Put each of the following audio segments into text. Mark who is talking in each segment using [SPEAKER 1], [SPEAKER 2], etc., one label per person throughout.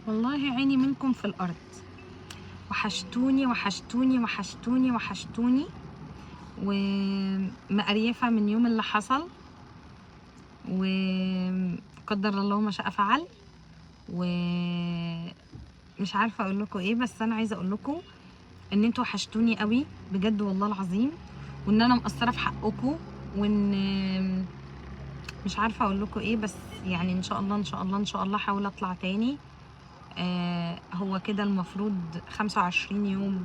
[SPEAKER 1] والله عيني منكم في الارض، وحشتوني وحشتوني وحشتوني وحشتوني، ومقريفه من يوم اللي حصل، وقدر الله ما شاء فعل. ومش عارفه اقول لكم ايه، بس انا عايزه اقول لكم ان انتوا وحشتوني قوي بجد والله العظيم، وان انا مقصره في حقكم، وان مش عارفه اقول لكم ايه، بس يعني ان شاء الله ان شاء الله ان شاء الله هحاول اطلع تاني. هو كده المفروض 25 يوم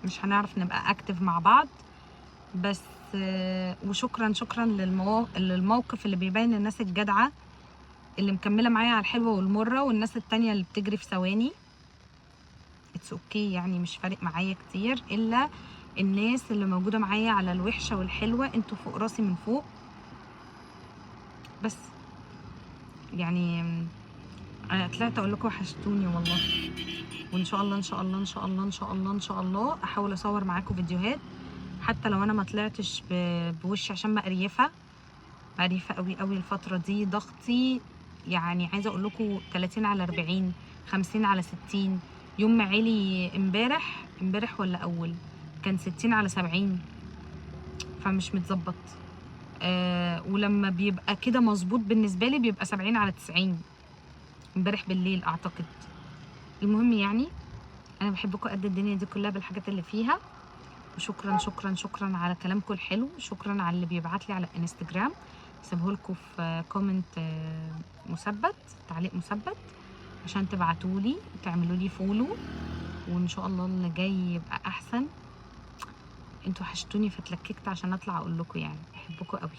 [SPEAKER 1] مش هنعرف نبقى اكتف مع بعض، بس وشكرا شكرا للموقف اللي بيبين الناس الجدعه اللي مكمله معايا على الحلوه والمره، والناس التانية اللي بتجري في ثواني. اتس اوكي يعني مش فارق معايا كتير، الا الناس اللي موجوده معايا على الوحشه والحلوه، انتوا فوق راسي من فوق. بس يعني انا طلعت اقول لكم وحشتوني والله، وان شاء الله ان شاء الله ان شاء الله ان شاء الله ان شاء الله احاول اصور معاكم فيديوهات، حتى لو انا ما طلعتش بوشي عشان مقريفه قوي قوي الفتره دي. ضغطي يعني عايزه اقول لكم 30 على 40، 50 على 60. يوم ما عالي امبارح ولا اول كان 60 على 70، فمش متظبط. ولما بيبقى كده مظبوط بالنسبه لي بيبقى 70 على 90 امبارح بالليل اعتقد. المهم يعني انا بحبكم قد الدنيا دي كلها بالحاجات اللي فيها، وشكرا شكرا شكرا على كلامكم الحلو، شكرا على اللي بيبعت لي على الانستجرام، سيبه لكم في كومنت مثبت، تعليق مثبت، عشان تبعتوا لي وتعملوا لي فولو، وان شاء الله اللي جاي يبقى احسن. انتوا وحشتوني فتلككت عشان اطلع اقول لكم، يعني بحبكم قوي.